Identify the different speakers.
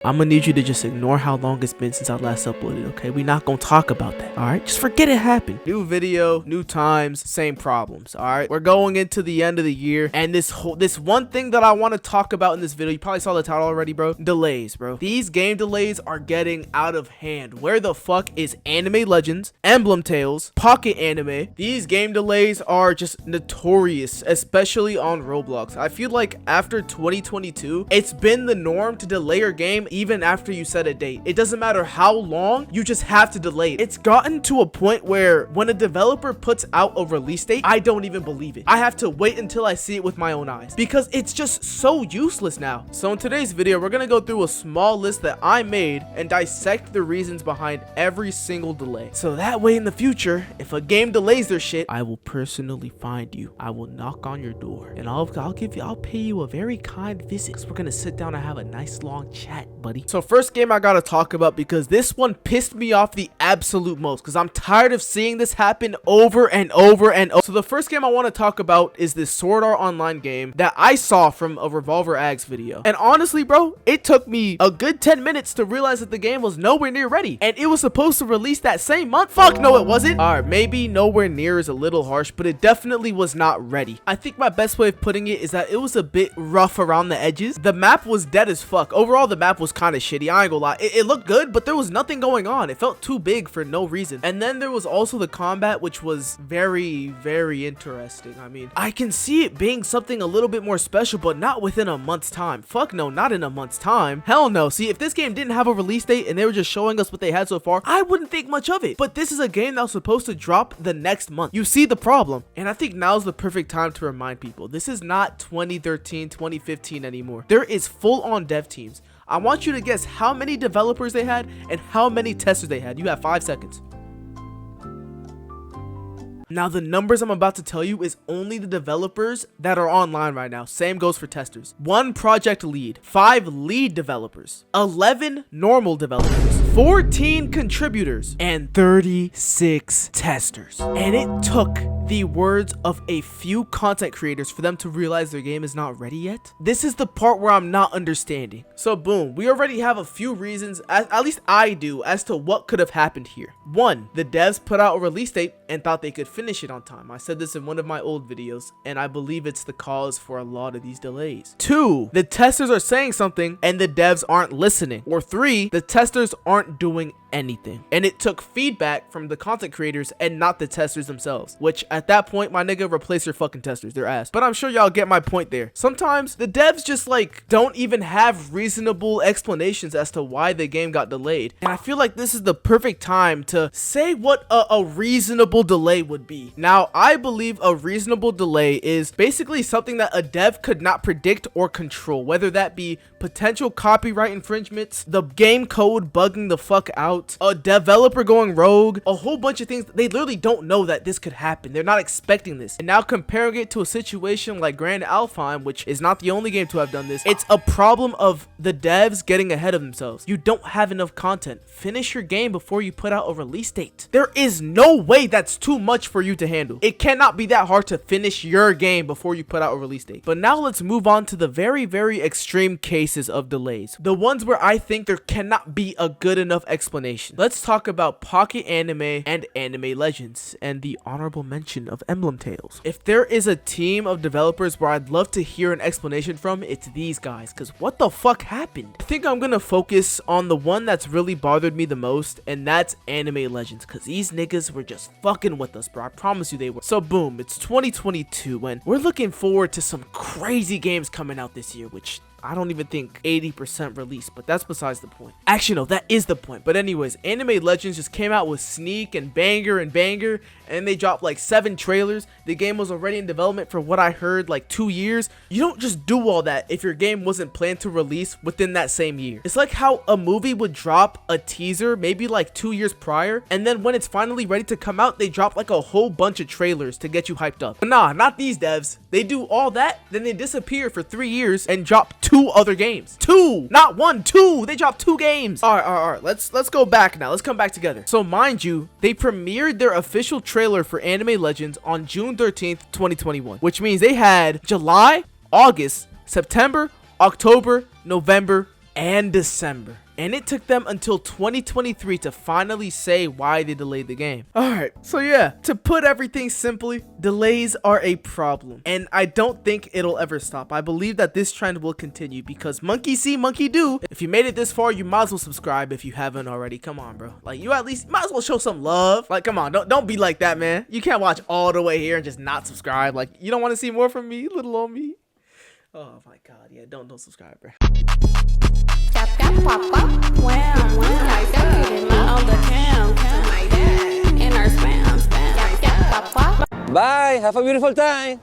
Speaker 1: I'm gonna need you to just ignore how long it's been since I last uploaded, okay? We not gonna talk about that, alright? Just forget it happened. New video, new times, same problems, alright? We're going into the end of the year, and this one thing that I want to talk about in this video, you probably saw the title already, bro. Delays, bro. These game delays are getting out of hand. Where the fuck is Anime Legends, Emblem Tales, Pocket Anime? These game delays are just notorious, especially on Roblox. I feel like after 2022, it's been the norm to delay your game even after you set a date. It doesn't matter how long, you just have to delay it. It's gotten to a point where when a developer puts out a release date, I don't even believe it. I have to wait until I see it with my own eyes because it's just so useless now. So in today's video, we're gonna go through a small list that I made and dissect the reasons behind every single delay. So that way in the future, if a game delays their shit, I will personally find you. I will knock on your door and I'll pay you a very kind visit because we're gonna sit down and have a nice long chat, buddy. So first game I gotta talk about, because this one pissed me off the absolute most because I'm tired of seeing this happen over and over and over. So the first game I want to talk about is this Sword Art Online game that I saw from a Revolver Ags video. And honestly, bro, it took me a good 10 minutes to realize that the game was nowhere near ready. And it was supposed to release that same month. Fuck no, it wasn't. Alright, maybe nowhere near is a little harsh, but it definitely was not ready. I think my best way of putting it is that it was a bit rough around the edges. The map was dead as fuck. Overall, the map was kind of shitty. I ain't gonna lie. It looked good, but there was nothing going on. It felt too big for no reason. And then there was also the combat, which was very, very interesting. I mean, I can see it being something a little bit more special, but not within a month's time. Fuck no, not in a month's time. Hell no. See, if this game didn't have a release date and they were just showing us what they had so far, I wouldn't think much of it. But this is a game that was supposed to drop the next month. You see the problem. And I think now's the perfect time to remind people, this is not 2013, 2015 anymore. There is full-on dev teams. I want you to guess how many developers they had and how many testers they had. You have 5 seconds. Now, the numbers I'm about to tell you is only the developers that are online right now. Same goes for testers. 1 project lead, 5 lead developers, 11 normal developers, 14 contributors, and 36 testers. And it took the words of a few content creators for them to realize their game is not ready yet. This is the part where I'm not understanding. So boom, we already have a few reasons, at least I do, as to what could have happened here. 1, the devs put out a release date and thought they could finish it on time. I said this in one of my old videos, and I believe it's the cause for a lot of these delays. 2, the testers are saying something and the devs aren't listening. Or 3, the testers aren't doing anything. And it took feedback from the content creators and not the testers themselves, which at that point, my nigga, replace your fucking testers. They're ass. But I'm sure y'all get my point there. Sometimes the devs just like don't even have reasonable explanations as to why the game got delayed. And I feel like this is the perfect time to say what a reasonable delay would be. Now, I believe a reasonable delay is basically something that a dev could not predict or control, whether that be potential copyright infringements, the game code bugging the fuck out, a developer going rogue, a whole bunch of things. They literally don't know that this could happen. They're not expecting this. And now comparing it to a situation like Grand Alpine, which is not the only game to have done this, it's a problem of the devs getting ahead of themselves. You don't have enough content. Finish your game before you put out a release date. There is no way that's too much for you to handle. It cannot be that hard to finish your game before you put out a release date. But now let's move on to the very, very extreme cases of delays. The ones where I think there cannot be a good enough explanation. Let's talk about Pocket Anime and Anime Legends and the honorable mention of Emblem Tales. If there is a team of developers where I'd love to hear an explanation from, it's these guys, because what the fuck happened? I think I'm gonna focus on the one that's really bothered me the most, and that's Anime Legends, because these niggas were just fucking with us, bro. I promise you they were. So boom, it's 2022 and we're looking forward to some crazy games coming out this year, which I don't even think 80% released, but that's besides the point. Actually, no, that is the point. But anyways, Anime Legends just came out with Sneak and Banger, and they dropped like 7 trailers. The game was already in development for what I heard like 2 years. You don't just do all that if your game wasn't planned to release within that same year. It's like how a movie would drop a teaser maybe like 2 years prior, and then when it's finally ready to come out, they drop like a whole bunch of trailers to get you hyped up. But nah, not these devs. They do all that, then they disappear for 3 years and drop 2 other games. 2, not 1, 2. They dropped 2 games. All right. Let's go back now. Let's come back together. So mind you, they premiered their official trailer for Anime Legends on June 13th, 2021, which means they had July, August, September, October, November, and December. And it took them until 2023 to finally say why they delayed the game. Alright, so yeah, to put everything simply, delays are a problem. And I don't think it'll ever stop. I believe that this trend will continue because monkey see, monkey do. If you made it this far, you might as well subscribe if you haven't already. Come on, bro. Like, you at least might as well show some love. Like, come on, don't be like that, man. You can't watch all the way here and just not subscribe. Like, you don't want to see more from me, little old me? Oh my god, yeah, don't subscribe, bro.
Speaker 2: Bye, have a beautiful time.